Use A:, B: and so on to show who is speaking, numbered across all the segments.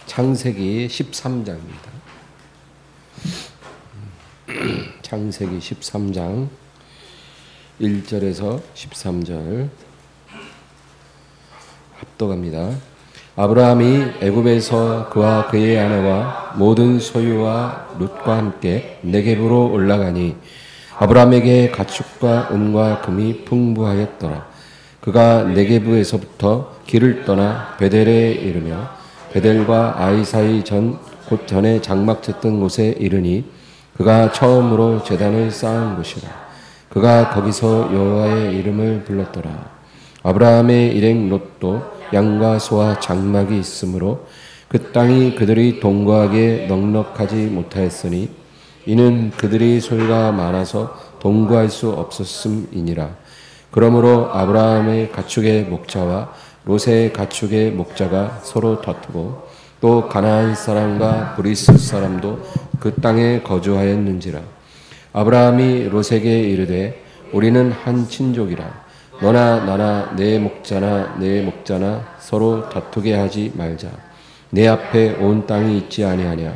A: 창세기 13장입니다. 창세기 13장 1절에서 13절 합독합니다. 아브라함이 애굽에서 그와 그의 아내와 모든 소유와 룻과 함께 네겝으로 올라가니 아브라함에게 가축과 은과 금이 풍부하였더라. 그가 네겝에서부터 길을 떠나 베델에 이르며 베델과 아이 사이 곧 전에 장막 쳤던 곳에 이르니 그가 처음으로 제단을 쌓은 곳이라. 그가 거기서 여호와의 이름을 불렀더라. 아브라함의 일행 롯도 양과 소와 장막이 있으므로 그 땅이 그들이 동거하기에 넉넉하지 못하였으니 이는 그들이 소유가 많아서 동거할 수 없었음이니라. 그러므로 아브라함의 가축의 목자와 롯의 가축의 목자가 서로 다투고 또 가나안 사람과 브리스 사람도 그 땅에 거주하였는지라. 아브라함이 롯에게 이르되 우리는 한 친족이라. 너나 나나 내 목자나 서로 다투게 하지 말자. 내 앞에 온 땅이 있지 아니하냐.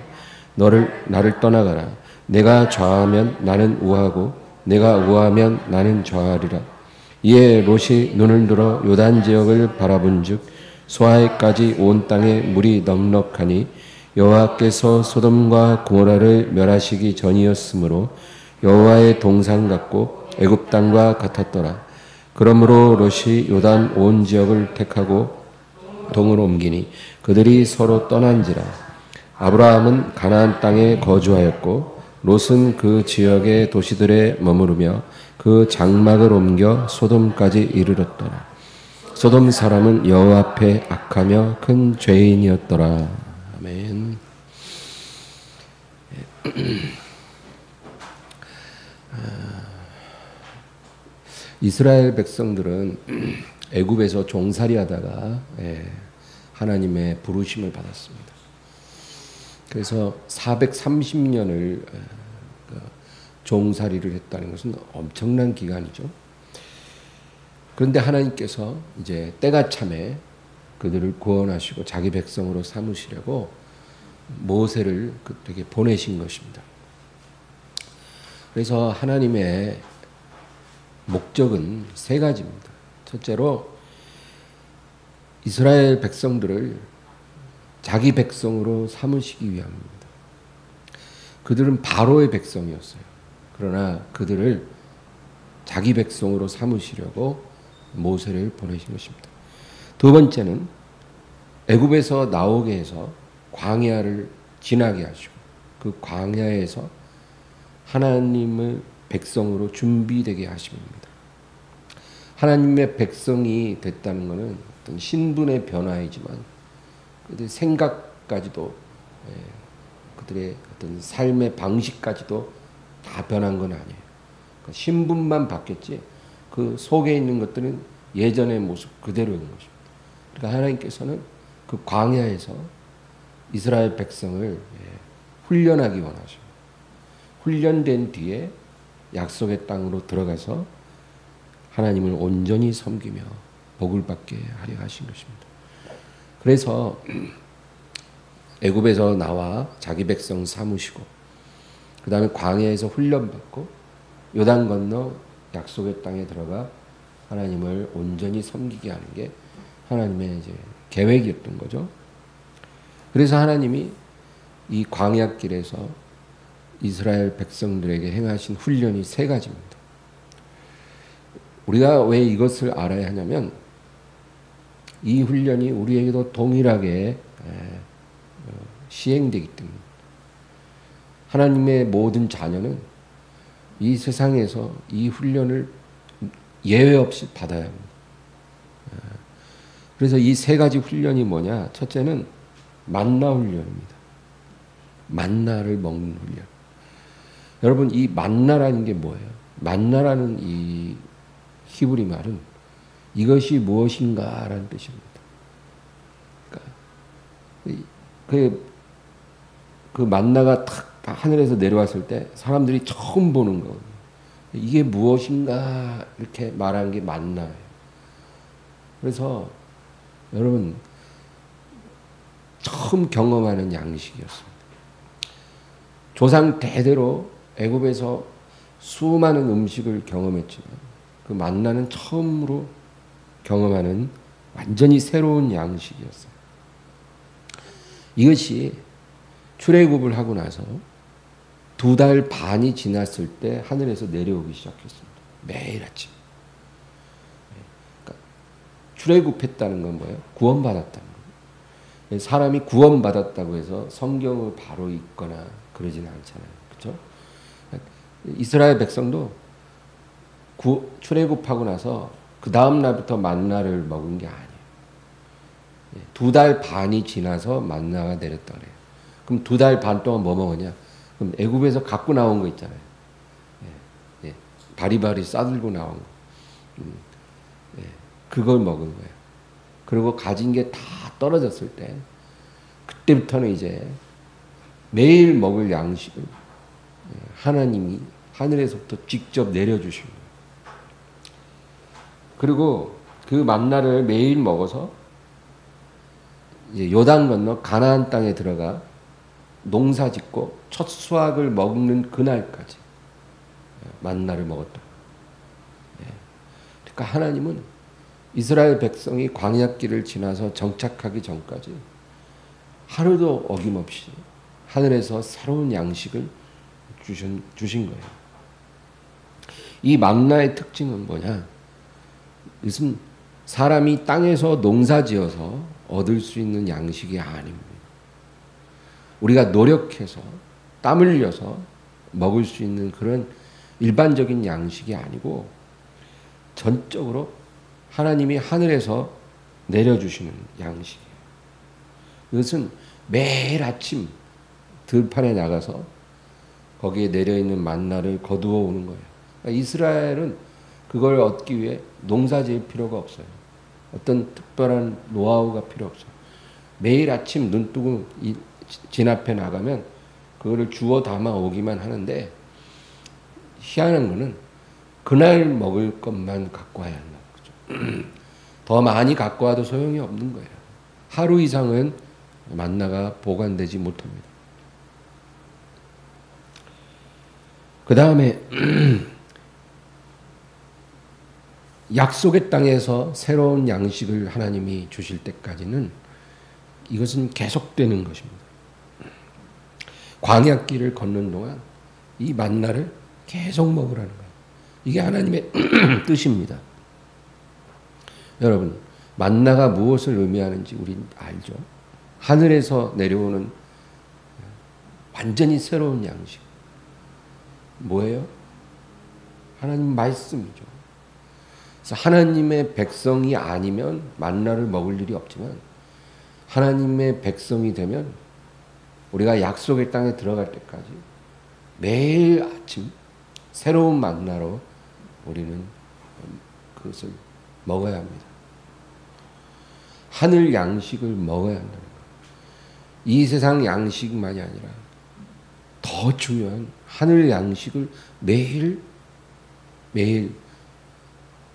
A: 나를 떠나가라. 내가 좌하면 나는 우하고 내가 우하면 나는 좌하리라. 이에 롯이 눈을 들어 요단 지역을 바라본즉 소아에까지 온 땅에 물이 넉넉하니 여호와께서 소돔과 고모라를 멸하시기 전이었으므로 여호와의 동산 같고 애굽 땅과 같았더라. 그러므로 롯이 요단 온 지역을 택하고 동으로 옮기니 그들이 서로 떠난지라. 아브라함은 가나안 땅에 거주하였고 롯은 그 지역의 도시들에 머무르며 그 장막을 옮겨 소돔까지 이르렀더라. 소돔 사람은 여호와 앞에 악하며 큰 죄인이었더라. 아멘. 이스라엘 백성들은 애굽에서 종살이하다가 하나님의 부르심을 받았습니다. 그래서 430년을 종살이를 했다는 것은 엄청난 기간이죠. 그런데 하나님께서 이제 때가 참에 그들을 구원하시고 자기 백성으로 삼으시려고 모세를 그들에게 보내신 것입니다. 그래서 하나님의 목적은 세 가지입니다. 첫째로 이스라엘 백성들을 자기 백성으로 삼으시기 위함입니다. 그들은 바로의 백성이었어요. 그러나 그들을 자기 백성으로 삼으시려고 모세를 보내신 것입니다. 두 번째는 애굽에서 나오게 해서 광야를 지나게 하시고 그 광야에서 하나님을 백성으로 준비되게 하십니다. 하나님의 백성이 됐다는 것은 어떤 신분의 변화이지만 그들의 생각까지도 그들의 어떤 삶의 방식까지도 다 변한 건 아니에요. 그러니까 신분만 바뀌었지 그 속에 있는 것들은 예전의 모습 그대로인 것입니다. 그러니까 하나님께서는 그 광야에서 이스라엘 백성을 훈련하기 원하십니다. 훈련된 뒤에 약속의 땅으로 들어가서 하나님을 온전히 섬기며 복을 받게 하려 하신 것입니다. 그래서 애굽에서 나와 자기 백성 삼으시고 그 다음에 광야에서 훈련받고 요단 건너 약속의 땅에 들어가 하나님을 온전히 섬기게 하는 게 하나님의 이제 계획이었던 거죠. 그래서 하나님이 이 광야길에서 이스라엘 백성들에게 행하신 훈련이 세 가지입니다. 우리가 왜 이것을 알아야 하냐면 이 훈련이 우리에게도 동일하게 시행되기 때문에 하나님의 모든 자녀는 이 세상에서 이 훈련을 예외 없이 받아야 합니다. 그래서 이 세 가지 훈련이 뭐냐? 첫째는 만나 훈련입니다. 만나를 먹는 훈련. 여러분 이 만나라는 게 뭐예요? 만나라는 이 히브리 말은 이것이 무엇인가라는 뜻입니다. 그러니까 그 만나가 탁 하늘에서 내려왔을 때 사람들이 처음 보는 거. 이게 무엇인가 이렇게 말하는 게 만나예요. 그래서 여러분 처음 경험하는 양식이었습니다. 조상 대대로 애굽에서 수많은 음식을 경험했지만 그 만나는 처음으로 경험하는 완전히 새로운 양식이었어요. 이것이 출애굽을 하고 나서 2달 반이 지났을 때 하늘에서 내려오기 시작했습니다. 매일 아침. 그러니까 출애굽했다는 건 뭐예요? 구원받았다는 거예요. 사람이 구원받았다고 해서 성경을 바로 읽거나 그러지는 않잖아요. 그렇죠? 이스라엘 백성도 출애굽하고 나서 그 다음 날부터 만나를 먹은 게 아니에요. 2달 반이 지나서 만나가 내렸다 그래요. 그럼 2달 반 동안 뭐 먹었냐? 그럼 애굽에서 갖고 나온 거 있잖아요. 바리바리 싸들고 나온 거. 그걸 먹은 거예요. 그리고 가진 게 다 떨어졌을 때 그때부터는 이제 매일 먹을 양식을 하나님이 하늘에서부터 직접 내려주신 거예요. 그리고 그 만나를 매일 먹어서 이제 요단 건너 가나안 땅에 들어가 농사 짓고 첫 수확을 먹는 그날까지 만나를 먹었다. 그러니까 하나님은 이스라엘 백성이 광야길을 지나서 정착하기 전까지 하루도 어김없이 하늘에서 새로운 양식을 주신 거예요. 이 만나의 특징은 뭐냐? 이것은 사람이 땅에서 농사지어서 얻을 수 있는 양식이 아닙니다. 우리가 노력해서 땀 흘려서 먹을 수 있는 그런 일반적인 양식이 아니고 전적으로 하나님이 하늘에서 내려주시는 양식이에요. 이것은 매일 아침 들판에 나가서 거기에 내려있는 만나를 거두어 오는 거예요. 그러니까 이스라엘은 그걸 얻기 위해 농사 지을 필요가 없어요. 어떤 특별한 노하우가 필요 없어요. 매일 아침 눈 뜨고 진 앞에 나가면 그거를 주워 담아 오기만 하는데 희한한 거는 그날 먹을 것만 갖고 와야 한다. 그렇죠? 더 많이 갖고 와도 소용이 없는 거예요. 하루 이상은 만나가 보관되지 못합니다. 그 다음에 약속의 땅에서 새로운 양식을 하나님이 주실 때까지는 이것은 계속되는 것입니다. 광야길을 걷는 동안 이 만나를 계속 먹으라는 거예요. 이게 하나님의 뜻입니다. 여러분, 만나가 무엇을 의미하는지 우린 알죠? 하늘에서 내려오는 완전히 새로운 양식. 뭐예요? 하나님 말씀이죠. 그래서 하나님의 백성이 아니면 만나를 먹을 일이 없지만 하나님의 백성이 되면 우리가 약속의 땅에 들어갈 때까지 매일 아침 새로운 만나로 우리는 그것을 먹어야 합니다. 하늘 양식을 먹어야 한다는 거예요. 이 세상 양식만이 아니라 더 중요한 하늘 양식을 매일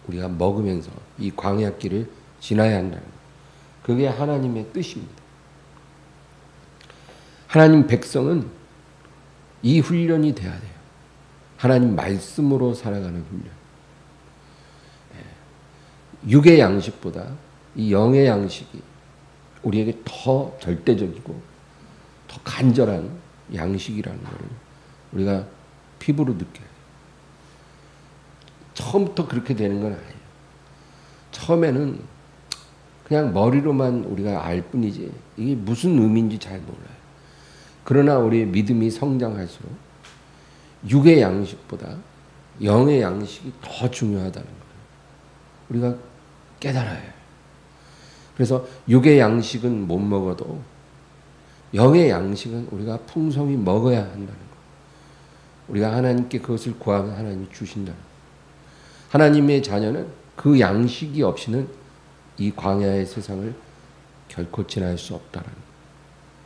A: 우리가 먹으면서 이 광야길을 지나야 한다는 거예요. 그게 하나님의 뜻입니다. 하나님 백성은 이 훈련이 돼야 돼요. 하나님 말씀으로 살아가는 훈련. 육의 양식보다 이 영의 양식이 우리에게 더 절대적이고 더 간절한 양식이라는 것을 우리가 피부로 느껴야 돼요. 처음부터 그렇게 되는 건 아니에요. 처음에는 그냥 머리로만 우리가 알 뿐이지 이게 무슨 의미인지 잘 몰라요. 그러나 우리의 믿음이 성장할수록 육의 양식보다 영의 양식이 더 중요하다는 거예요. 우리가 깨달아야 해요. 그래서 육의 양식은 못 먹어도 영의 양식은 우리가 풍성히 먹어야 한다는 거예요. 우리가 하나님께 그것을 구하면 하나님이 주신다는 거예요. 하나님의 자녀는 그 양식이 없이는 이 광야의 세상을 결코 지날 수 없다는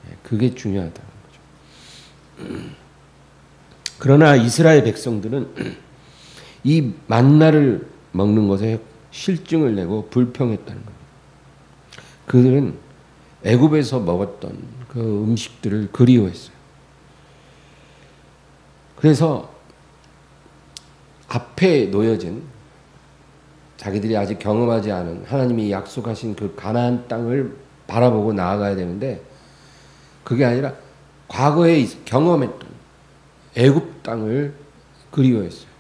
A: 거예요. 그게 중요하다는 거죠. 그러나 이스라엘 백성들은 이 만나를 먹는 것에 실증을 내고 불평했다는 겁니다. 그들은 애굽에서 먹었던 그 음식들을 그리워했어요. 그래서 앞에 놓여진 자기들이 아직 경험하지 않은 하나님이 약속하신 그 가나안 땅을 바라보고 나아가야 되는데 그게 아니라 과거에 경험했던 애굽 땅을 그리워했어요.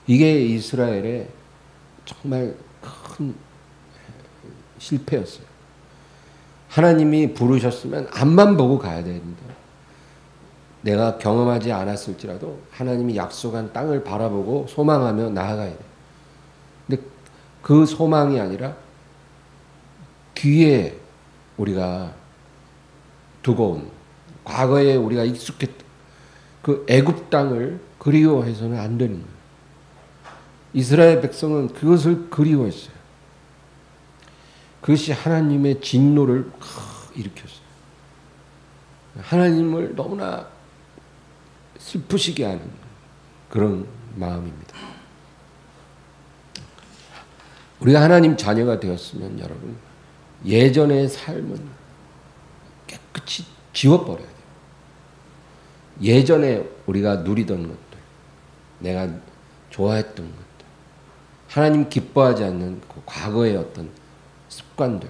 A: 이게 이스라엘의 정말 큰 실패였어요. 하나님이 부르셨으면 앞만 보고 가야 됩니다. 내가 경험하지 않았을지라도 하나님이 약속한 땅을 바라보고 소망하며 나아가야 돼요. 근데 그 소망이 아니라 뒤에 우리가 두고 온 과거에 우리가 익숙했던 그 애굽 땅을 그리워해서는 안 되는 거예요. 이스라엘 백성은 그것을 그리워했어요. 그것이 하나님의 진노를 일으켰어요. 하나님을 너무나 슬프시게 하는 그런 마음입니다. 우리가 하나님 자녀가 되었으면 여러분 예전의 삶은 깨끗이 지워버려야 돼요. 예전에 우리가 누리던 것들, 내가 좋아했던 것들, 하나님 기뻐하지 않는 그 과거의 어떤 습관들,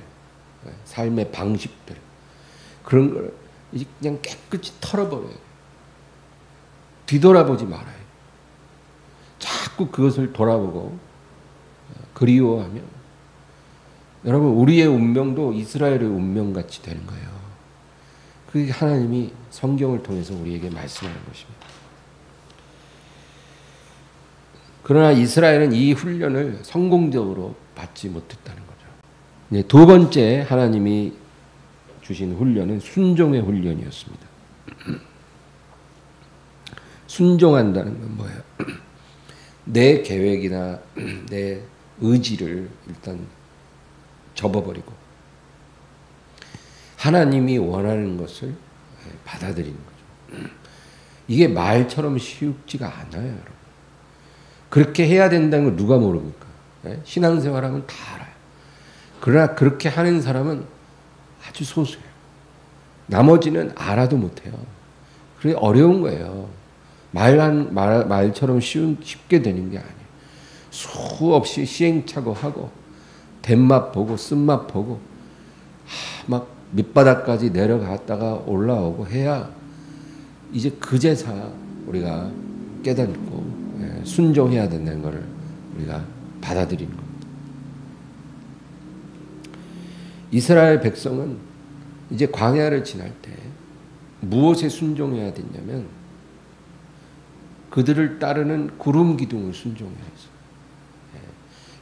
A: 삶의 방식들, 그런 걸 이제 그냥 깨끗이 털어버려야 돼요. 뒤돌아보지 말아요. 자꾸 그것을 돌아보고 그리워하면 여러분 우리의 운명도 이스라엘의 운명같이 되는 거예요. 그게 하나님이 성경을 통해서 우리에게 말씀하는 것입니다. 그러나 이스라엘은 이 훈련을 성공적으로 받지 못했다는 거죠. 두 번째 하나님이 주신 훈련은 순종의 훈련이었습니다. 순종한다는 건 뭐예요? 내 계획이나 내 의지를 일단 접어버리고 하나님이 원하는 것을 받아들이는 거죠. 이게 말처럼 쉽지가 않아요, 여러분. 그렇게 해야 된다는 걸 누가 모릅니까? 신앙생활하면 다 알아요. 그러나 그렇게 하는 사람은 아주 소수예요. 나머지는 알아도 못해요. 그게 어려운 거예요. 말처럼 쉽게 되는 게 아니에요. 수없이 시행착오하고 된맛 보고 쓴맛 보고 막 밑바닥까지 내려갔다가 올라오고 해야 이제 그제서 우리가 깨닫고 순종해야 된다는 것을 우리가 받아들이는 겁니다. 이스라엘 백성은 이제 광야를 지날 때 무엇에 순종해야 됐냐면 그들을 따르는 구름 기둥을 순종해야 했어요.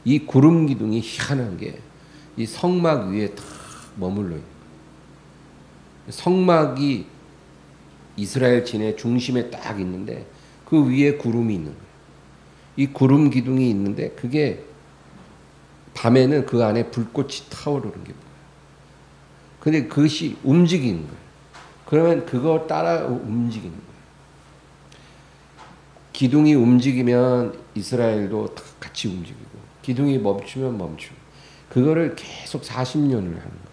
A: 이 구름 기둥이 희한한 게 이 성막 위에 딱 머물러 있는 거예요. 성막이 이스라엘 진의 중심에 딱 있는데 그 위에 구름이 있는 거예요. 이 구름 기둥이 있는데 그게 밤에는 그 안에 불꽃이 타오르는 게 보여요. 근데 그것이 움직이는 거예요. 그러면 그거 따라 움직이는 거예요. 기둥이 움직이면 이스라엘도 같이 움직이고 기둥이 멈추면 멈추고 그거를 계속 40년을 하는 거예요.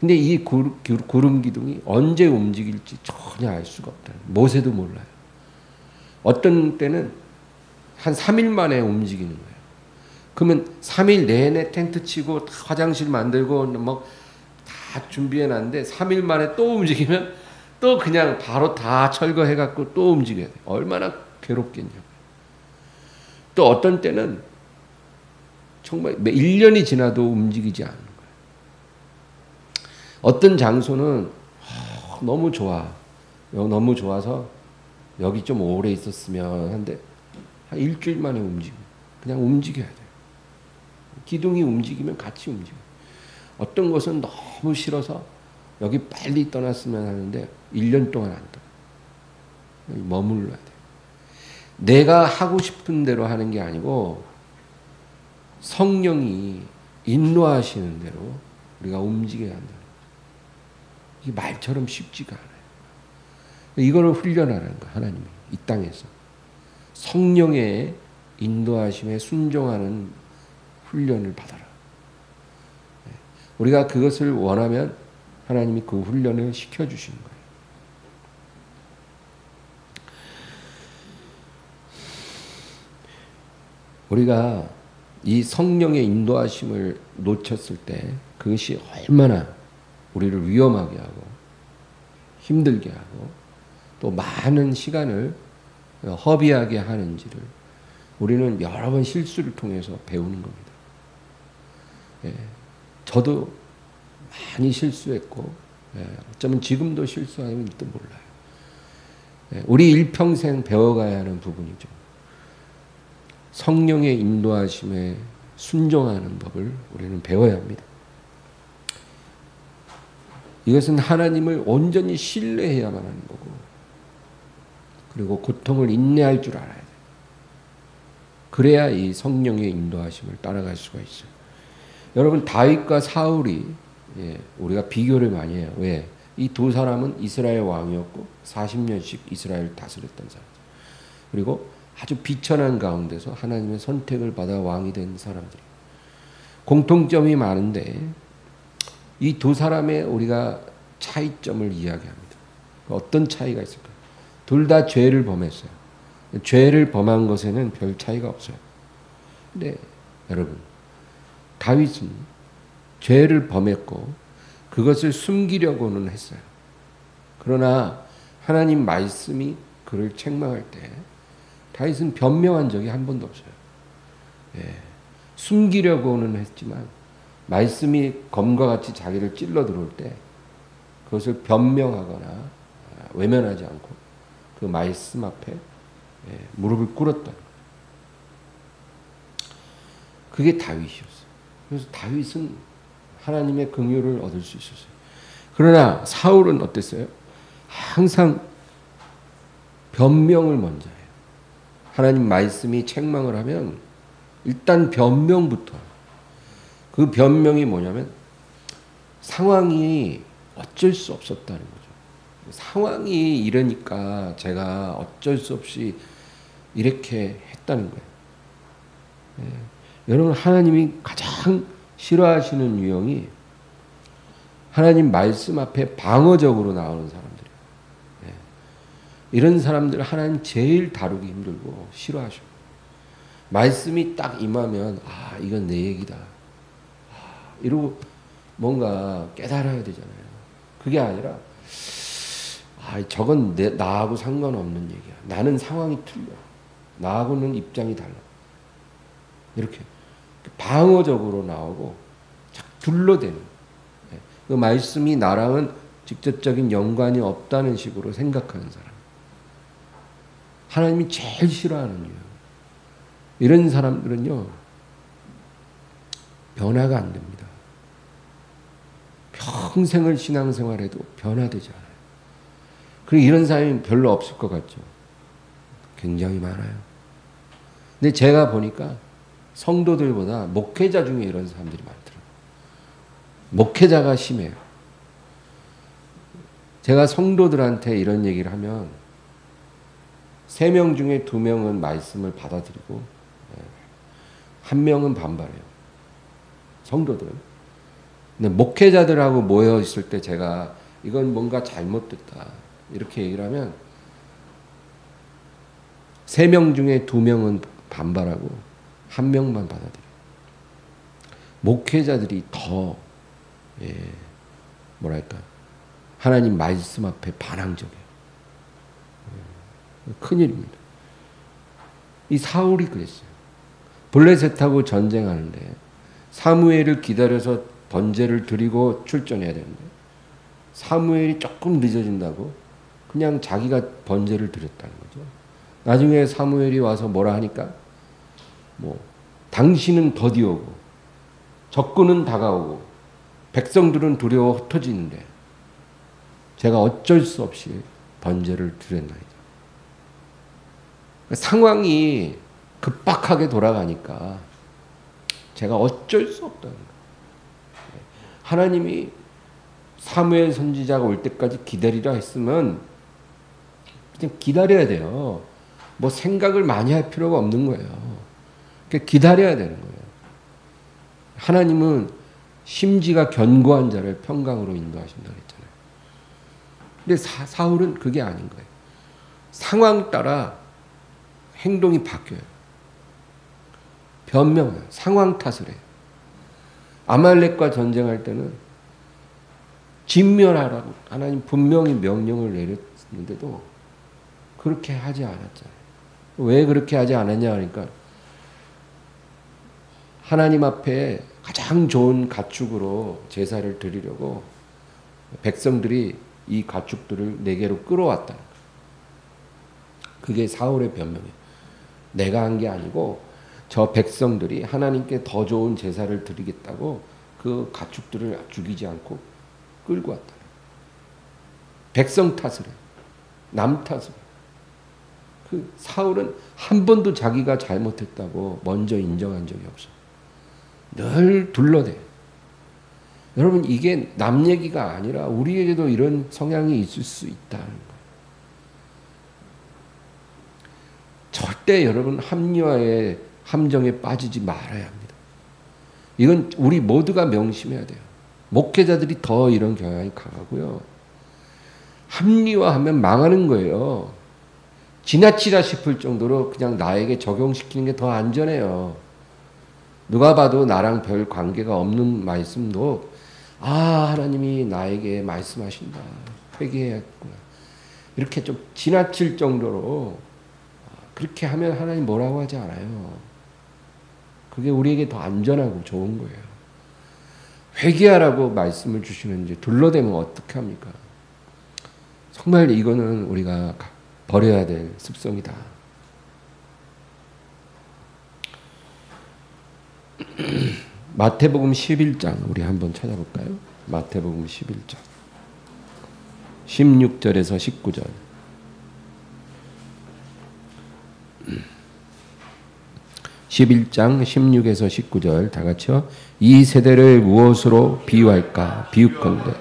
A: 근데 이 구름 기둥이 언제 움직일지 전혀 알 수가 없다는 거예요. 모세도 몰라요. 어떤 때는 한 3일 만에 움직이는 거예요. 그러면 3일 내내 텐트 치고 화장실 만들고 뭐 다 준비해 놨는데 3일 만에 또 움직이면 또 그냥 바로 다 철거해 갖고 또 움직여야 돼요. 얼마나 괴롭겠냐고요. 또 어떤 때는 정말 1년이 지나도 움직이지 않는 거예요. 어떤 장소는 너무 좋아. 너무 좋아서 여기 좀 오래 있었으면 한데 한 일주일 만에 움직여. 그냥 움직여야 돼요. 기둥이 움직이면 같이 움직여요. 어떤 것은 너무 싫어서 여기 빨리 떠났으면 하는데 1년 동안 안 떠나. 머물러야 돼요. 내가 하고 싶은 대로 하는 게 아니고 성령이 인도하시는 대로 우리가 움직여야 한다는 거죠. 이게 말처럼 쉽지가 않아요. 이거를 훈련하라는 거예요. 하나님이 이 땅에서. 성령의 인도하심에 순종하는 훈련을 받아라. 우리가 그것을 원하면 하나님이 그 훈련을 시켜주시는 거예요. 우리가 이 성령의 인도하심을 놓쳤을 때 그것이 얼마나 우리를 위험하게 하고 힘들게 하고 또 많은 시간을 허비하게 하는지를 우리는 여러 번 실수를 통해서 배우는 겁니다. 예, 저도 많이 실수했고 어쩌면 지금도 실수하면 또 몰라요. 우리 일평생 배워가야 하는 부분이죠. 성령의 인도하심에 순종하는 법을 우리는 배워야 합니다. 이것은 하나님을 온전히 신뢰해야만 하는 거고, 그리고 고통을 인내할 줄 알아야 돼요. 그래야 이 성령의 인도하심을 따라갈 수가 있어요. 여러분, 다윗과 사울이 우리가 비교를 많이 해요. 왜? 이 두 사람은 이스라엘 왕이었고 40년씩 이스라엘을 다스렸던 사람. 그리고 아주 비천한 가운데서 하나님의 선택을 받아 왕이 된 사람들이 공통점이 많은데 이 두 사람의 우리가 차이점을 이야기합니다. 어떤 차이가 있을까요? 둘 다 죄를 범했어요. 죄를 범한 것에는 별 차이가 없어요. 근데 여러분, 다윗은 죄를 범했고 그것을 숨기려고는 했어요. 그러나 하나님 말씀이 그를 책망할 때 다윗은 변명한 적이 한 번도 없어요. 숨기려고는 했지만 말씀이 검과 같이 자기를 찔러 들어올 때 그것을 변명하거나 외면하지 않고 그 말씀 앞에 무릎을 꿇었다. 그게 다윗이었어요. 그래서 다윗은 하나님의 긍휼을 얻을 수 있었어요. 그러나 사울은 어땠어요? 항상 변명을 먼저 해요. 하나님 말씀이 책망을 하면 일단 변명부터. 그 변명이 뭐냐면 상황이 어쩔 수 없었다는 거죠. 상황이 이러니까 제가 어쩔 수 없이 이렇게 했다는 거예요. 여러분, 하나님이 가장 싫어하시는 유형이 하나님 말씀 앞에 방어적으로 나오는 사람들이에요. 이런 사람들 하나님 제일 다루기 힘들고 싫어하셔. 말씀이 딱 임하면 이건 내 얘기다. 이러고 뭔가 깨달아야 되잖아요. 그게 아니라 저건 나하고 상관없는 얘기야. 나는 상황이 틀려. 나하고는 입장이 달라. 이렇게 방어적으로 나오고 둘러대는, 그 말씀이 나랑은 직접적인 연관이 없다는 식으로 생각하는 사람. 하나님이 제일 싫어하는 이유. 이런 사람들은요, 변화가 안 됩니다. 평생을 신앙생활해도 변화되지 않아요. 그리고 이런 사람이 별로 없을 것 같죠. 굉장히 많아요. 근데 제가 보니까 성도들보다 목회자 중에 이런 사람들이 많더라고요. 목회자가 심해요. 제가 성도들한테 이런 얘기를 하면 3명 중에 2명은 말씀을 받아들이고 1명은 반발해요. 성도들은. 근데 목회자들하고 모여 있을 때 제가 이건 뭔가 잘못됐다 이렇게 얘기를 하면 3명 중에 2명은 반발하고 1명만 받아들여요. 목회자들이 더 뭐랄까 하나님 말씀 앞에 반항적이에요. 큰일입니다. 이 사울이 그랬어요. 블레셋하고 전쟁하는데 사무엘을 기다려서 번제를 드리고 출전해야 되는데 사무엘이 조금 늦어진다고 그냥 자기가 번제를 드렸다는 거죠. 나중에 사무엘이 와서 뭐라 하니까 당신은 더디오고 적군은 다가오고 백성들은 두려워 흩어지는데 제가 어쩔 수 없이 번제를 드렸나이다. 상황이 급박하게 돌아가니까 제가 어쩔 수 없다는 거예요. 하나님이 사무엘 선지자가 올 때까지 기다리라 했으면 그냥 기다려야 돼요. 생각을 많이 할 필요가 없는 거예요. 그러니까 기다려야 되는 거예요. 하나님은 심지가 견고한 자를 평강으로 인도하신다 그랬잖아요. 근데 사울은 그게 아닌 거예요. 상황 따라 행동이 바뀌어요. 변명해요. 상황 탓을 해요. 아말렉과 전쟁할 때는 진멸하라고 하나님 분명히 명령을 내렸는데도 그렇게 하지 않았잖아요. 왜 그렇게 하지 않았냐 하니까 하나님 앞에 가장 좋은 가축으로 제사를 드리려고 백성들이 이 가축들을 내게로 끌어왔다는 거예요. 그게 사울의 변명이에요. 내가 한 게 아니고 저 백성들이 하나님께 더 좋은 제사를 드리겠다고 그 가축들을 죽이지 않고 끌고 왔다. 백성 탓을 해요. 남 탓을 해요. 그 사울은 한 번도 자기가 잘못했다고 먼저 인정한 적이 없어요. 늘 둘러대요. 여러분 이게 남 얘기가 아니라 우리에게도 이런 성향이 있을 수 있다는 거예요. 절대 여러분 합리화의 함정에 빠지지 말아야 합니다. 이건 우리 모두가 명심해야 돼요. 목회자들이 더 이런 경향이 강하고요. 합리화하면 망하는 거예요. 지나치다 싶을 정도로 그냥 나에게 적용시키는 게 더 안전해요. 누가 봐도 나랑 별 관계가 없는 말씀도 하나님이 나에게 말씀하신다. 회개해야겠구나. 이렇게 좀 지나칠 정도로 그렇게 하면 하나님 뭐라고 하지 않아요. 그게 우리에게 더 안전하고 좋은 거예요. 회개하라고 말씀을 주시는지 둘러대면 어떻게 합니까? 정말 이거는 우리가 버려야 될 습성이다. 마태복음 11장 우리 한번 찾아볼까요? 마태복음 11장 16절에서 19절 11장 16에서 19절 다 같이요. 이 세대를 무엇으로 비유할까? 비유컨대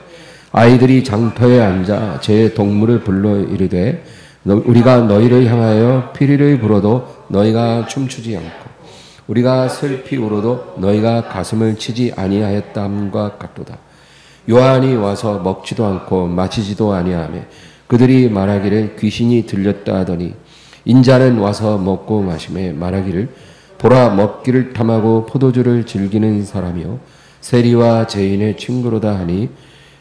A: 아이들이 장터에 앉아 제 동물을 불러 이르되 우리가 너희를 향하여 피리를 불어도 너희가 춤추지 않고 우리가 슬피 울어도 너희가 가슴을 치지 아니하였담과 같도다. 요한이 와서 먹지도 않고 마시지도 아니하며 그들이 말하기를 귀신이 들렸다 하더니 인자는 와서 먹고 마시며 말하기를 보라 먹기를 탐하고 포도주를 즐기는 사람이요 세리와 죄인의 친구로다 하니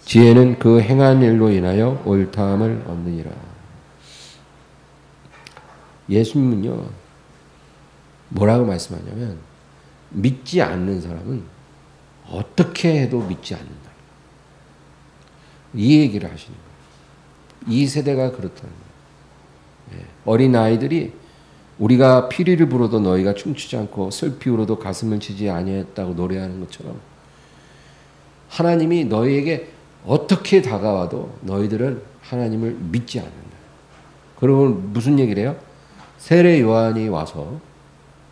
A: 지혜는 그 행한 일로 인하여 옳다함을 얻느니라. 예수님은요 뭐라고 말씀하냐면 믿지 않는 사람은 어떻게 해도 믿지 않는다. 이 얘기를 하시는 거예요. 이 세대가 그렇다는 거예요. 어린 아이들이 우리가 피리를 불어도 너희가 춤추지 않고 슬피 울어도 가슴을 치지 아니했다고 노래하는 것처럼 하나님이 너희에게 어떻게 다가와도 너희들은 하나님을 믿지 않는다. 그러면 무슨 얘기를 해요? 세례 요한이 와서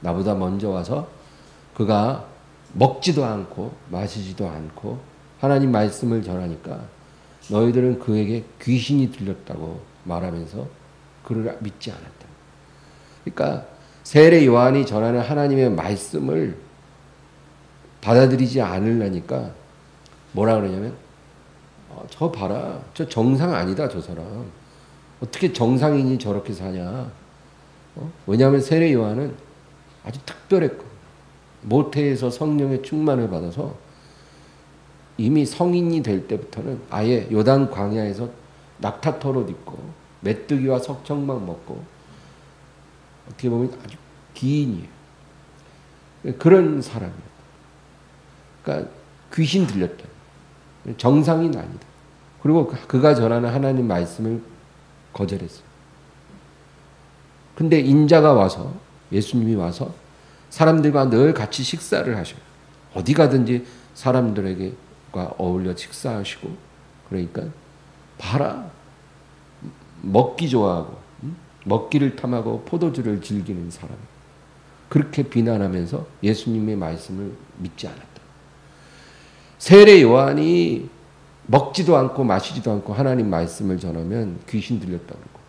A: 나보다 먼저 와서 그가 먹지도 않고 마시지도 않고 하나님 말씀을 전하니까 너희들은 그에게 귀신이 들렸다고 말하면서 그를 믿지 않았다. 그러니까 세례 요한이 전하는 하나님의 말씀을 받아들이지 않으려니까 뭐라 그러냐면 저 봐라. 저 정상 아니다. 저 사람. 어떻게 정상인이 저렇게 사냐. 왜냐하면 세례 요한은 아주 특별했고 모태에서 성령의 충만을 받아서 이미 성인이 될 때부터는 아예 요단 광야에서 낙타털옷 입고 메뚜기와 석청막 먹고 어떻게 보면 아주 기인이에요. 그런 사람이에요. 그러니까 귀신 들렸다. 정상인 아니다. 그리고 그가 전하는 하나님 말씀을 거절했어요. 근데 인자가 와서 예수님이 와서 사람들과 늘 같이 식사를 하셔요. 어디 가든지 사람들에게과 어울려 식사하시고 그러니까 봐라. 먹기 좋아하고 먹기를 탐하고 포도주를 즐기는 사람. 그렇게 비난하면서 예수님의 말씀을 믿지 않았다. 세례 요한이 먹지도 않고 마시지도 않고 하나님 말씀을 전하면 귀신 들렸다고 그러고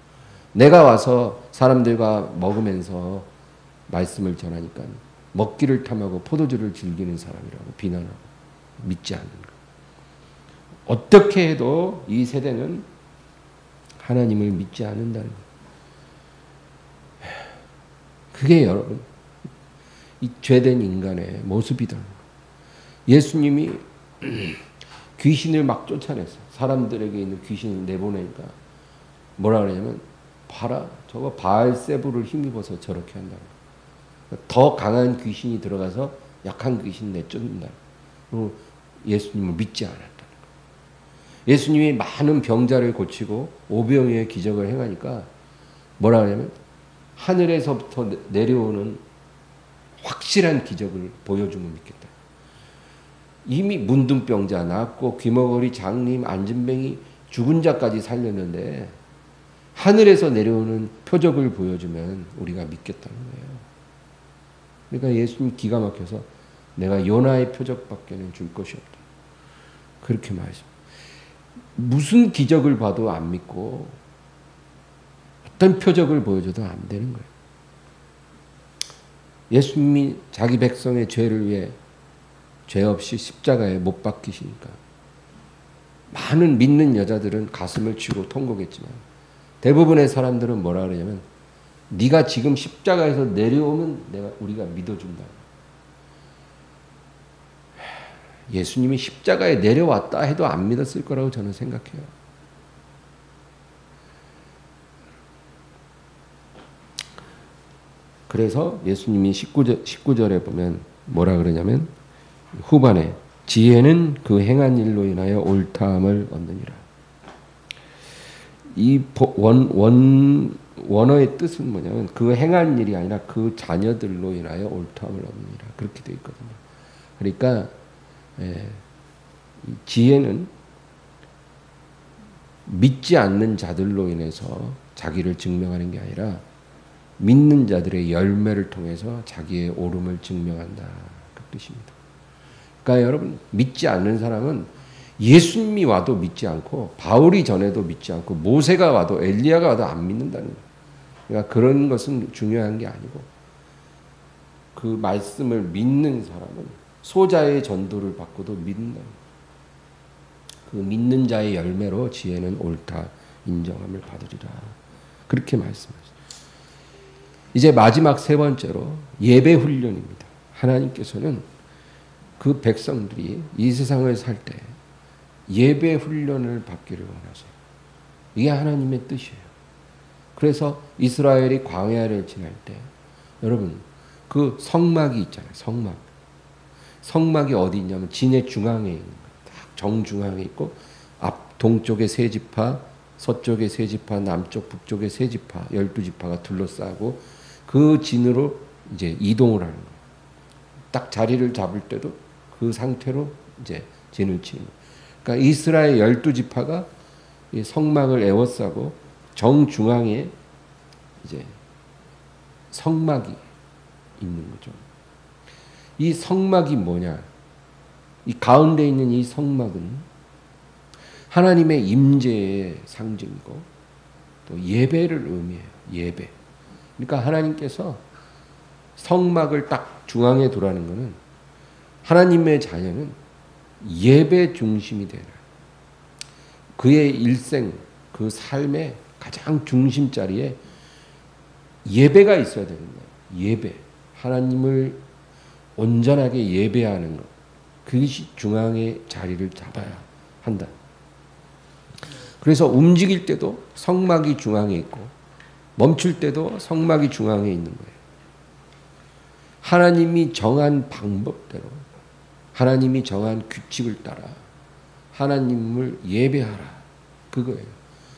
A: 내가 와서 사람들과 먹으면서 말씀을 전하니까 먹기를 탐하고 포도주를 즐기는 사람이라고 비난하고 믿지 않는 것. 어떻게 해도 이 세대는 하나님을 믿지 않는다는 것. 그게 여러분 이 죄된 인간의 모습이다. 예수님이 귀신을 막 쫓아냈어. 사람들에게 있는 귀신을 내보내니까 뭐라 그러냐면 봐라 저거 바알세부를 힘입어서 저렇게 한다고. 더 강한 귀신이 들어가서 약한 귀신 내쫓는다. 그리고 예수님을 믿지 않았다는 거예요. 예수님이 많은 병자를 고치고 오병이어의 기적을 행하니까 뭐라 그러냐면 하늘에서부터 내려오는 확실한 기적을 보여주면 믿겠다. 이미 문둥병자 낫고 귀머거리 장님 안진뱅이 죽은 자까지 살렸는데 하늘에서 내려오는 표적을 보여주면 우리가 믿겠다는 거예요. 그러니까 예수님 기가 막혀서 내가 요나의 표적밖에는 줄 것이 없다. 그렇게 말씀. 무슨 기적을 봐도 안 믿고 어떤 표적을 보여줘도 안 되는 거예요. 예수님이 자기 백성의 죄를 위해 죄 없이 십자가에 못 박히시니까 많은 믿는 여자들은 가슴을 치고 통곡했지만 대부분의 사람들은 뭐라 그러냐면 네가 지금 십자가에서 내려오면 우리가 믿어준다. 예수님이 십자가에 내려왔다 해도 안 믿었을 거라고 저는 생각해요. 그래서 예수님이 19절에 보면 뭐라 그러냐면 후반에 지혜는 그 행한 일로 인하여 옳다함을 얻느니라. 이 원어의 뜻은 뭐냐면 그 행한 일이 아니라 그 자녀들로 인하여 옳다함을 얻느니라. 그렇게 되어 있거든요. 그러니까 지혜는 믿지 않는 자들로 인해서 자기를 증명하는 게 아니라 믿는 자들의 열매를 통해서 자기의 옳음을 증명한다. 그 뜻입니다. 그러니까 여러분 믿지 않는 사람은 예수님이 와도 믿지 않고 바울이 전에도 믿지 않고 모세가 와도 엘리야가 와도 안 믿는다는 거예요. 그러니까 그런 것은 중요한 게 아니고 그 말씀을 믿는 사람은 소자의 전도를 받고도 믿는다는 거예요. 그 믿는 자의 열매로 지혜는 옳다 인정함을 받으리라. 그렇게 말씀하셨습니다. 이제 마지막 세 번째로 예배 훈련입니다. 하나님께서는 그 백성들이 이 세상을 살 때 예배 훈련을 받기를 원하세요. 이게 하나님의 뜻이에요. 그래서 이스라엘이 광야를 지날 때 여러분 그 성막이 있잖아요. 성막이 어디 있냐면 진의 중앙에 있는 거예요. 딱 정중앙에 있고 앞 동쪽에 세 지파, 서쪽에 세 지파, 남쪽 북쪽에 세 지파, 12지파가 둘러싸고 그 진으로 이제 이동을 하는 거예요. 딱 자리를 잡을 때도 그 상태로 이제 진을 치는 거예요. 그러니까 이스라엘 12지파가 이 성막을 에워싸고 정중앙에 이제 성막이 있는 거죠. 이 성막이 뭐냐? 이 가운데 있는 이 성막은 하나님의 임재의 상징이고 또 예배를 의미해요. 예배. 그러니까 하나님께서 성막을 딱 중앙에 두라는 것은 하나님의 자녀는 예배 중심이 되라. 그의 일생, 그 삶의 가장 중심 자리에 예배가 있어야 되는 거예요. 예배. 하나님을 온전하게 예배하는 것. 그것이 중앙의 자리를 잡아야 한다. 그래서 움직일 때도 성막이 중앙에 있고 멈출 때도 성막이 중앙에 있는 거예요. 하나님이 정한 방법대로 하나님이 정한 규칙을 따라 하나님을 예배하라. 그거예요.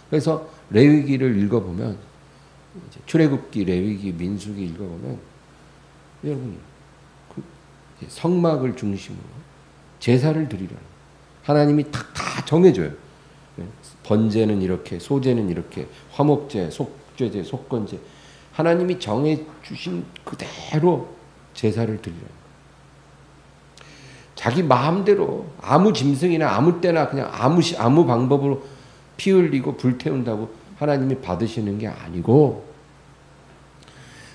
A: 그래서 레위기를 읽어보면 출애굽기, 레위기, 민수기 읽어보면 여러분 그 성막을 중심으로 제사를 드리라는 하나님이 다 정해줘요. 번제는 이렇게, 소제는 이렇게, 화목제, 속죄제, 속건제 하나님이 정해주신 그대로 제사를 드리라는 자기 마음대로 아무 짐승이나 아무 때나 그냥 아무 방법으로 피 흘리고 불태운다고 하나님이 받으시는 게 아니고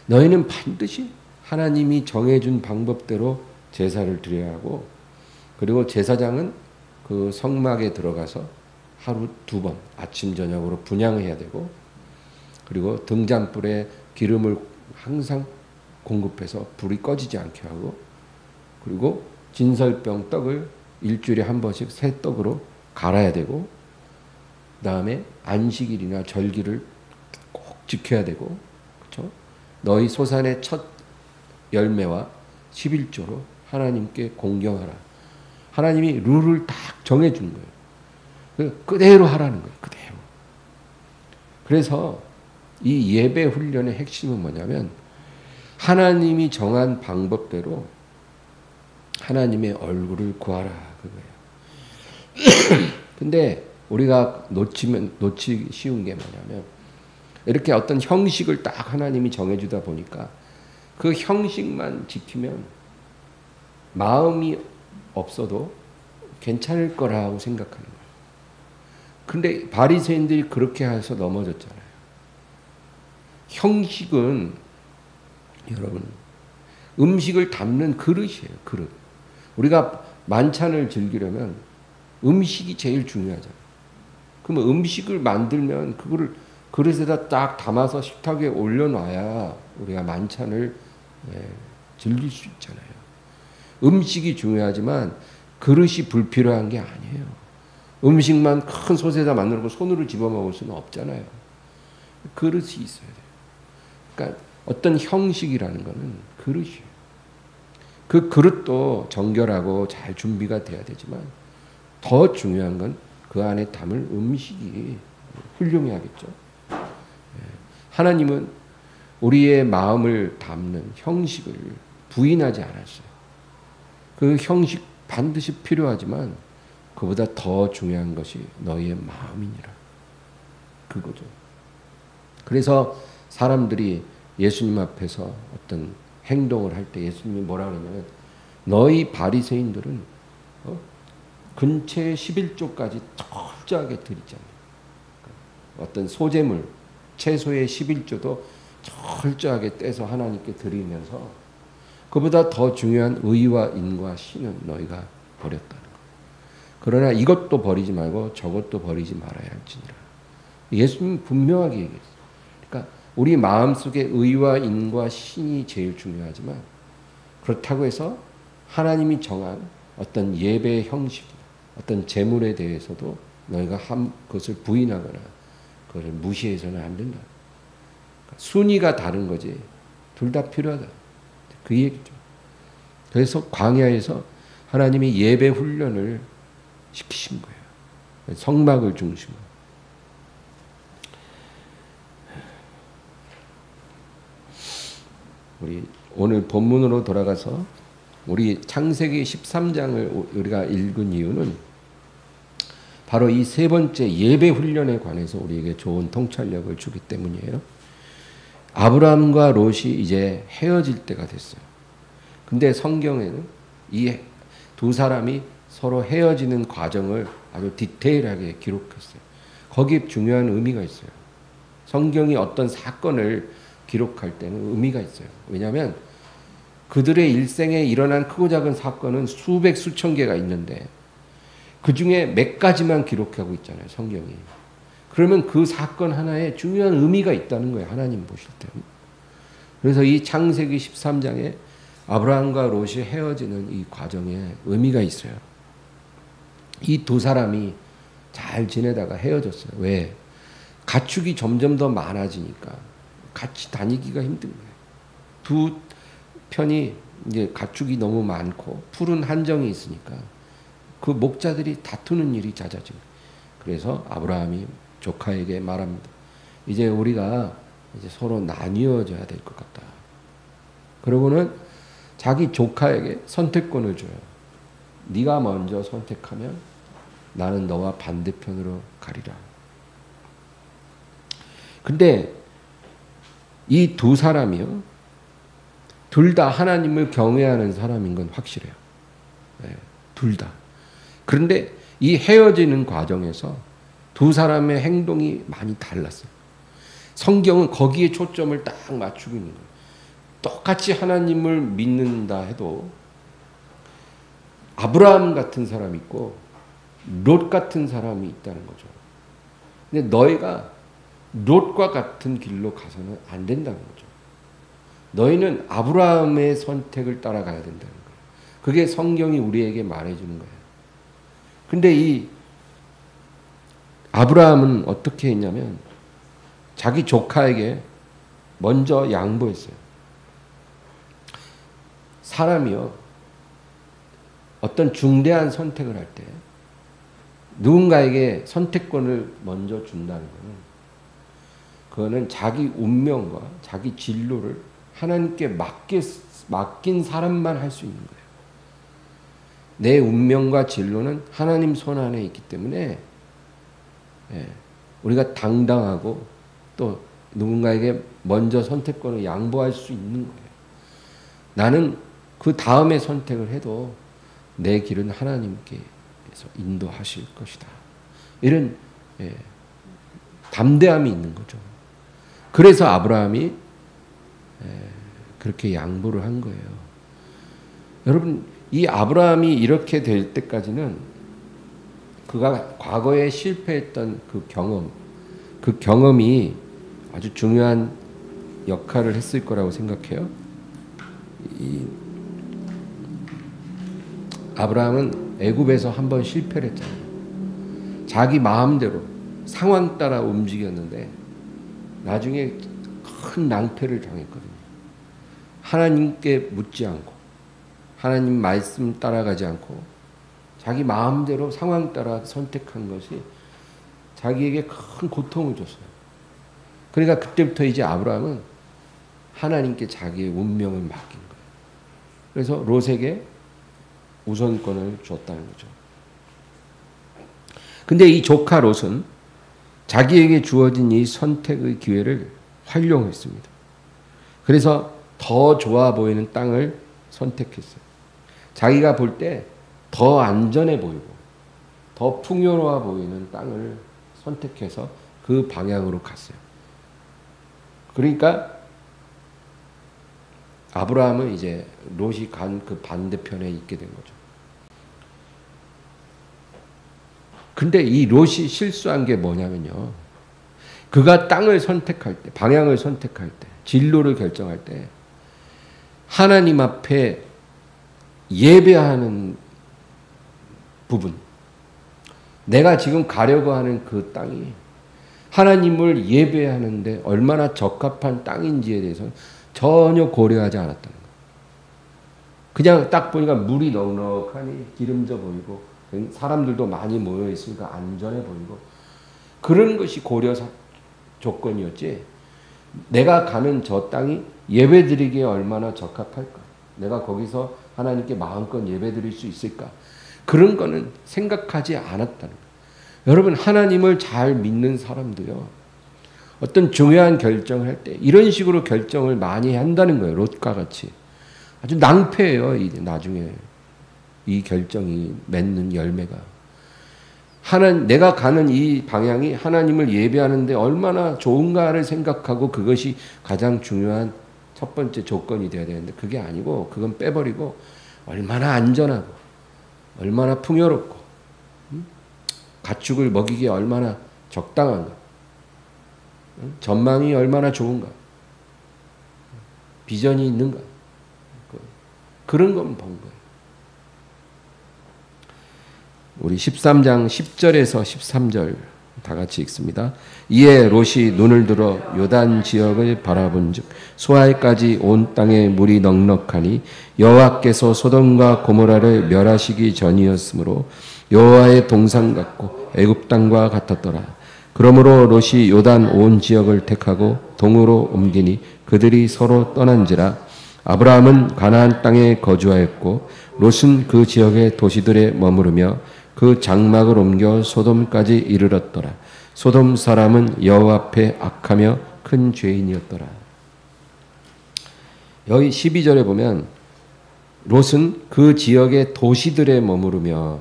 A: 너희는 반드시 하나님이 정해준 방법대로 제사를 드려야 하고 그리고 제사장은 그 성막에 들어가서 하루 2번 아침 저녁으로 분향해야 되고, 그리고 등잔불에 기름을 항상 공급해서 불이 꺼지지 않게 하고, 그리고 진설병 떡을 일주일에 한 번씩 새 떡으로 갈아야 되고, 그 다음에 안식일이나 절기를 꼭 지켜야 되고, 그렇죠? 너희 소산의 첫 열매와 11조로 하나님께 공경하라. 하나님이 룰을 딱 정해준 거예요. 그대로 하라는 거예요. 그대로. 그래서 이 예배 훈련의 핵심은 뭐냐면 하나님이 정한 방법대로 하나님의 얼굴을 구하라 그거예요. 근데 우리가 놓치기 쉬운 게 뭐냐면 이렇게 어떤 형식을 딱 하나님이 정해주다 보니까 그 형식만 지키면 마음이 없어도 괜찮을 거라고 생각하는 거예요. 근데 바리새인들이 그렇게 해서 넘어졌잖아요. 형식은 여러분 음식을 담는 그릇이에요. 그릇. 우리가 만찬을 즐기려면 음식이 제일 중요하잖아요. 그러면 음식을 만들면 그거를 그릇에다 딱 담아서 식탁 위에 올려놔야 우리가 만찬을 즐길 수 있잖아요. 음식이 중요하지만 그릇이 불필요한 게 아니에요. 음식만 큰 솥에다 만들고 손으로 집어먹을 수는 없잖아요. 그릇이 있어야 돼요. 그러니까 어떤 형식이라는 거는 그릇이에요. 그 그릇도 정결하고 잘 준비가 돼야 되지만 더 중요한 건 그 안에 담을 음식이 훌륭해야겠죠. 하나님은 우리의 마음을 담는 형식을 부인하지 않았어요. 그 형식 반드시 필요하지만 그보다 더 중요한 것이 너희의 마음이니라. 그거죠. 그래서 사람들이 예수님 앞에서 어떤 행동을 할 때 예수님이 뭐라 그러냐면 너희 바리새인들은 근처의 11조까지 철저하게 드리잖아요. 어떤 소재물, 채소의 11조도 철저하게 떼서 하나님께 드리면서 그보다 더 중요한 의와 인과 신은 너희가 버렸다는 거예요. 그러나 이것도 버리지 말고 저것도 버리지 말아야 할지니라. 예수님이 분명하게 얘기했어요. 그러니까 우리 마음속에 의와 인과 신이 제일 중요하지만 그렇다고 해서 하나님이 정한 어떤 예배의 형식, 어떤 제물에 대해서도 너희가 그것을 부인하거나 그것을 무시해서는 안 된다. 순위가 다른 거지 둘 다 필요하다. 그 얘기죠. 그래서 광야에서 하나님이 예배 훈련을 시키신 거예요. 성막을 중심으로. 우리 오늘 본문으로 돌아가서 우리 창세기 13장을 우리가 읽은 이유는 바로 이 세 번째 예배 훈련에 관해서 우리에게 좋은 통찰력을 주기 때문이에요. 아브라함과 롯이 이제 헤어질 때가 됐어요. 근데 성경에는 이 두 사람이 서로 헤어지는 과정을 아주 디테일하게 기록했어요. 거기에 중요한 의미가 있어요. 성경이 어떤 사건을 기록할 때는 의미가 있어요. 왜냐하면 그들의 일생에 일어난 크고 작은 사건은 수백 수천 개가 있는데 그 중에 몇 가지만 기록하고 있잖아요. 성경이. 그러면 그 사건 하나에 중요한 의미가 있다는 거예요. 하나님 보실 때는. 그래서 이 창세기 13장에 아브라함과 롯이 헤어지는 이 과정에 의미가 있어요. 이 두 사람이 잘 지내다가 헤어졌어요. 왜? 가축이 점점 더 많아지니까 같이 다니기가 힘든 거예요. 두 편이 이제 가축이 너무 많고 풀은 한정이 있으니까 그 목자들이 다투는 일이 잦아지고, 그래서 아브라함이 조카에게 말합니다. 이제 우리가 이제 서로 나뉘어져야 될 것 같다. 그러고는 자기 조카에게 선택권을 줘요. 네가 먼저 선택하면 나는 너와 반대편으로 가리라. 근데 이 두 사람이요, 둘 다 하나님을 경외하는 사람인 건 확실해요. 네, 둘 다. 그런데 이 헤어지는 과정에서 두 사람의 행동이 많이 달랐어요. 성경은 거기에 초점을 딱 맞추고 있는 거예요. 똑같이 하나님을 믿는다 해도 아브라함 같은 사람이 있고 롯 같은 사람이 있다는 거죠. 근데 너희가 롯과 같은 길로 가서는 안 된다는 거죠. 너희는 아브라함의 선택을 따라가야 된다는 거예요. 그게 성경이 우리에게 말해주는 거예요. 근데 이 아브라함은 어떻게 했냐면 자기 조카에게 먼저 양보했어요. 사람이요, 어떤 중대한 선택을 할 때 누군가에게 선택권을 먼저 준다는 것은 그거는 자기 운명과 자기 진로를 하나님께 맡긴 사람만 할 수 있는 거예요. 내 운명과 진로는 하나님 손 안에 있기 때문에 우리가 당당하고 또 누군가에게 먼저 선택권을 양보할 수 있는 거예요. 나는 그 다음에 선택을 해도 내 길은 하나님께서 인도하실 것이다. 이런 담대함이 있는 거죠. 그래서 아브라함이 그렇게 양보를 한 거예요. 여러분, 이 아브라함이 이렇게 될 때까지는 그가 과거에 실패했던 그 경험이 아주 중요한 역할을 했을 거라고 생각해요. 아브라함은 애굽에서 한번 실패를 했잖아요. 자기 마음대로 상황 따라 움직였는데 나중에 큰 낭패를 당했거든요. 하나님께 묻지 않고 하나님 말씀 따라가지 않고 자기 마음대로 상황 따라 선택한 것이 자기에게 큰 고통을 줬어요. 그러니까 그때부터 이제 아브라함은 하나님께 자기의 운명을 맡긴 거예요. 그래서 롯에게 우선권을 줬다는 거죠. 근데 이 조카 롯은 자기에게 주어진 이 선택의 기회를 활용했습니다. 그래서 더 좋아 보이는 땅을 선택했어요. 자기가 볼 때 더 안전해 보이고 더 풍요로워 보이는 땅을 선택해서 그 방향으로 갔어요. 그러니까 아브라함은 이제 롯이 간 그 반대편에 있게 된 거죠. 근데 이 롯이 실수한 게 뭐냐면요. 그가 땅을 선택할 때, 방향을 선택할 때, 진로를 결정할 때 하나님 앞에 예배하는 부분, 내가 지금 가려고 하는 그 땅이 하나님을 예배하는데 얼마나 적합한 땅인지에 대해서는 전혀 고려하지 않았다는 거예요. 그냥 딱 보니까 물이 넉넉하니 기름져 보이고 사람들도 많이 모여 있으니까 안전해 보이고 그런 것이 고려 조건이었지, 내가 가는 저 땅이 예배드리기에 얼마나 적합할까, 내가 거기서 하나님께 마음껏 예배드릴 수 있을까, 그런 거는 생각하지 않았다는 거예요. 여러분, 하나님을 잘 믿는 사람도요, 어떤 중요한 결정을 할 때 이런 식으로 결정을 많이 한다는 거예요. 롯과 같이. 아주 낭패예요. 나중에 이 결정이 맺는 열매가. 내가 가는 이 방향이 하나님을 예배하는데 얼마나 좋은가를 생각하고 그것이 가장 중요한 첫 번째 조건이 되어야 되는데 그게 아니고 그건 빼버리고 얼마나 안전하고 얼마나 풍요롭고 가축을 먹이기에 얼마나 적당한가, 전망이 얼마나 좋은가, 비전이 있는가, 그런 것만 본 거예요. 우리 13장 10절에서 13절 다 같이 읽습니다. 이에 롯이 눈을 들어 요단 지역을 바라본즉 소알까지 온 땅에 물이 넉넉하니 여호와께서 소돔과 고모라를 멸하시기 전이었으므로 여호와의 동산 같고 애굽 땅과 같았더라. 그러므로 롯이 요단 온 지역을 택하고 동으로 옮기니 그들이 서로 떠난지라. 아브라함은 가나안 땅에 거주하였고 롯은 그 지역의 도시들에 머무르며 그 장막을 옮겨 소돔까지 이르렀더라. 소돔 사람은 여호와 앞에 악하며 큰 죄인이었더라. 여기 12절에 보면 롯은 그 지역의 도시들에 머무르며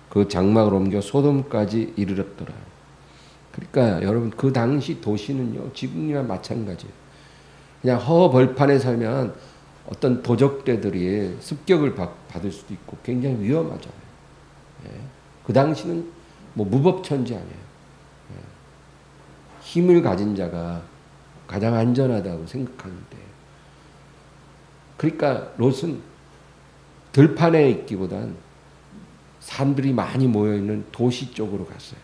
A: 그 장막을 옮겨 소돔까지 이르렀더라. 그러니까 여러분, 그 당시 도시는요, 지금이랑 마찬가지예요. 그냥 허허벌판에 살면 어떤 도적대들이 습격을 받을 수도 있고 굉장히 위험하잖아요. 예. 그 당시는 뭐 무법천지 아니에요. 예. 힘을 가진 자가 가장 안전하다고 생각하는데, 그러니까 롯은 들판에 있기보단 사람들이 많이 모여있는 도시 쪽으로 갔어요.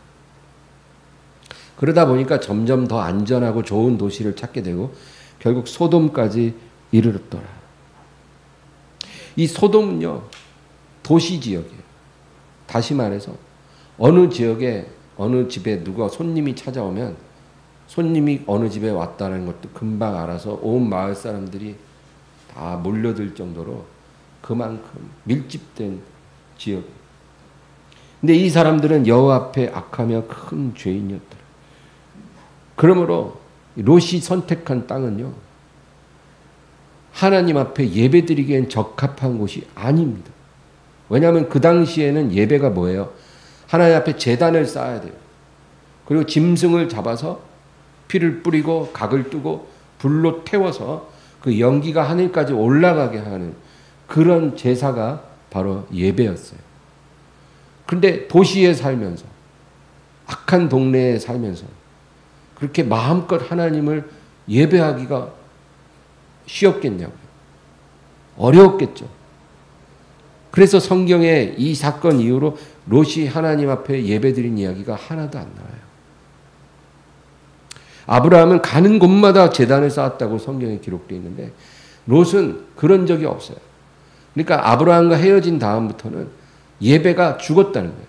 A: 그러다 보니까 점점 더 안전하고 좋은 도시를 찾게 되고 결국 소돔까지 이르렀더라. 이 소돔은요, 도시 지역이에요. 다시 말해서 어느 지역에 어느 집에 누가 손님이 찾아오면 손님이 어느 집에 왔다는 것도 금방 알아서 온 마을 사람들이 다 몰려들 정도로 그만큼 밀집된 지역이에요. 근데 이 사람들은 여호와 앞에 악하며 큰 죄인이었더라. 그러므로 롯이 선택한 땅은요, 하나님 앞에 예배드리기엔 적합한 곳이 아닙니다. 왜냐하면 그 당시에는 예배가 뭐예요? 하나님 앞에 제단을 쌓아야 돼요. 그리고 짐승을 잡아서 피를 뿌리고 각을 뜨고 불로 태워서 그 연기가 하늘까지 올라가게 하는 그런 제사가 바로 예배였어요. 그런데 도시에 살면서, 악한 동네에 살면서 그렇게 마음껏 하나님을 예배하기가 쉬웠겠냐고요. 어려웠겠죠. 그래서 성경에 이 사건 이후로 롯이 하나님 앞에 예배드린 이야기가 하나도 안 나와요. 아브라함은 가는 곳마다 제단을 쌓았다고 성경에 기록되어 있는데 롯은 그런 적이 없어요. 그러니까 아브라함과 헤어진 다음부터는 예배가 죽었다는 거예요.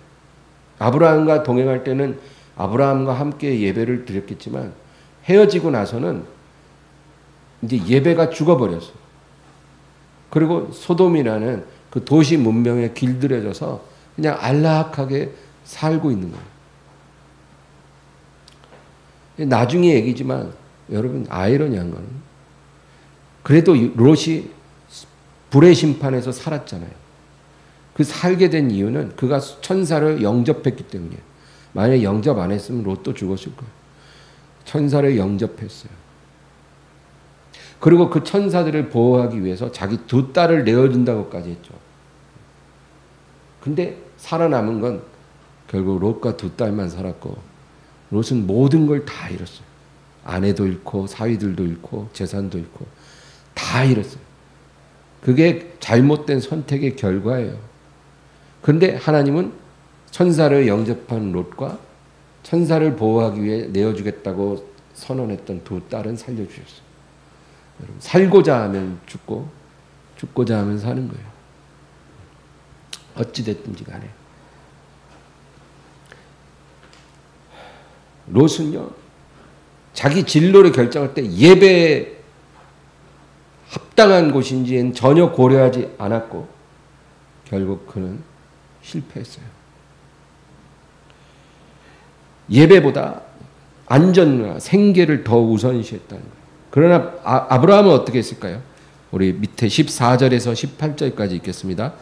A: 아브라함과 동행할 때는 아브라함과 함께 예배를 드렸겠지만 헤어지고 나서는 이제 예배가 죽어버렸어요. 그리고 소돔이라는 그 도시 문명에 길들여져서 그냥 안락하게 살고 있는 거예요. 나중에 얘기지만 여러분, 아이러니한 거는 그래도 롯이 불의 심판에서 살았잖아요. 그 살게 된 이유는 그가 천사를 영접했기 때문이에요. 만약에 영접 안 했으면 롯도 죽었을 거예요. 천사를 영접했어요. 그리고 그 천사들을 보호하기 위해서 자기 두 딸을 내어준다고까지 했죠. 근데 살아남은 건 결국 롯과 두 딸만 살았고, 롯은 모든 걸 다 잃었어요. 아내도 잃고 사위들도 잃고 재산도 잃고 다 잃었어요. 그게 잘못된 선택의 결과예요. 그런데 하나님은 천사를 영접한 롯과 천사를 보호하기 위해 내어주겠다고 선언했던 두 딸은 살려주셨어요. 여러분, 살고자 하면 죽고 죽고자 하면 사는 거예요. 어찌됐든지 간에 롯은요, 자기 진로를 결정할 때 예배에 합당한 곳인지는 전혀 고려하지 않았고 결국 그는 실패했어요. 예배보다 안전과 생계를 더 우선시했다는 거예요. 그러나 아브라함은 어떻게 했을까요? 우리 밑에 14절에서 18절까지 읽겠습니다.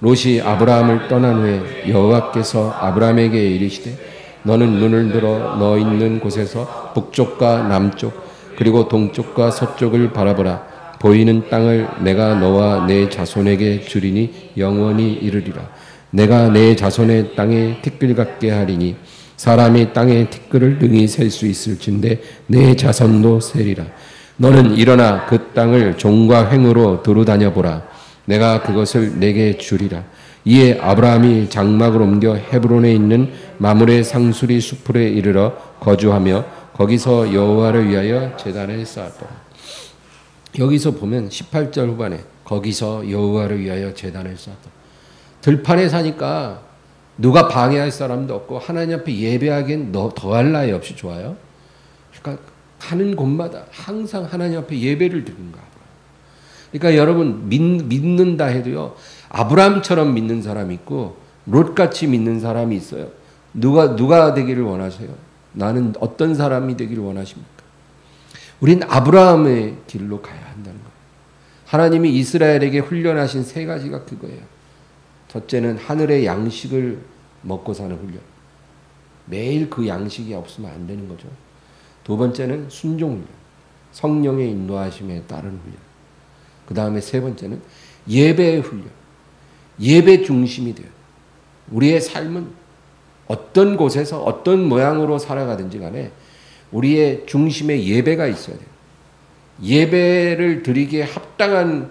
A: 롯이 아브라함을 떠난 후에 여호와께서 아브라함에게 이르시되 너는 눈을 들어 너 있는 곳에서 북쪽과 남쪽 그리고 동쪽과 서쪽을 바라보라. 보이는 땅을 내가 너와 내 자손에게 주리니 영원히 이르리라. 내가 내 자손의 땅에 티끌 같게 하리니 사람이 땅에 티끌을 능히 셀 수 있을진데 내 자손도 세리라. 너는 일어나 그 땅을 종과 횡으로 두루다녀 보라. 내가 그것을 내게 주리라. 이에 아브라함이 장막을 옮겨 헤브론에 있는 마므레 상수리 수풀에 이르러 거주하며 거기서 여호와를 위하여 제단을 쌓았더라. 여기서 보면 18절 후반에 거기서 여호와를 위하여 제단을 쌓았더라. 들판에 사니까 누가 방해할 사람도 없고 하나님 앞에 예배하기엔 더할 나위 없이 좋아요. 그러니까 가는 곳마다 항상 하나님 앞에 예배를 드리는가. 그러니까 여러분, 믿는다 해도요, 아브라함처럼 믿는 사람이 있고 롯같이 믿는 사람이 있어요. 누가 되기를 원하세요? 나는 어떤 사람이 되기를 원하십니까? 우린 아브라함의 길로 가야 한다는 거예요. 하나님이 이스라엘에게 훈련하신 세 가지가 그거예요. 첫째는 하늘의 양식을 먹고 사는 훈련. 매일 그 양식이 없으면 안 되는 거죠. 두 번째는 순종 훈련. 성령의 인도하심에 따른 훈련. 그 다음에 세 번째는 예배의 훈련. 예배 중심이 돼요. 우리의 삶은 어떤 곳에서 어떤 모양으로 살아가든지 간에 우리의 중심에 예배가 있어야 돼요. 예배를 드리기에 합당한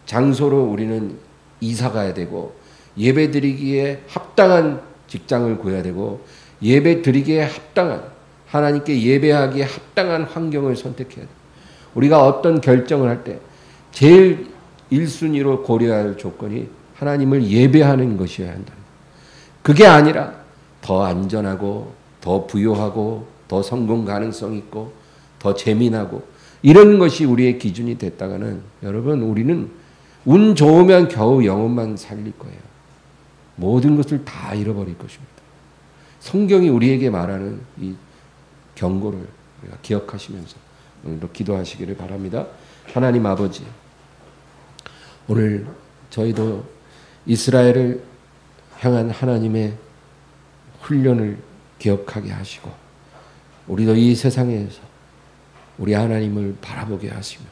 A: 장소로 우리는 이사 가야 되고, 예배 드리기에 합당한 직장을 구해야 되고, 예배 드리기에 합당한, 하나님께 예배하기에 합당한 환경을 선택해야 돼요. 우리가 어떤 결정을 할 때 제일 1순위로 고려해야 할 조건이 하나님을 예배하는 것이어야 한다. 그게 아니라 더 안전하고 더 부유하고 더 성공 가능성 있고 더 재미나고 이런 것이 우리의 기준이 됐다가는 여러분, 우리는 운 좋으면 겨우 영혼만 살릴 거예요. 모든 것을 다 잃어버릴 것입니다. 성경이 우리에게 말하는 이 경고를 우리가 기억하시면서 오늘도 기도하시기를 바랍니다. 하나님 아버지, 오늘 저희도 이스라엘을 향한 하나님의 훈련을 기억하게 하시고, 우리도 이 세상에서 우리 하나님을 바라보게 하시며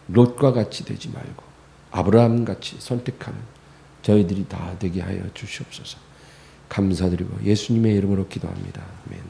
A: 롯과 같이 되지 말고 아브라함 같이 선택하는 저희들이 다 되게 하여 주시옵소서. 감사드리고 예수님의 이름으로 기도합니다. 아멘.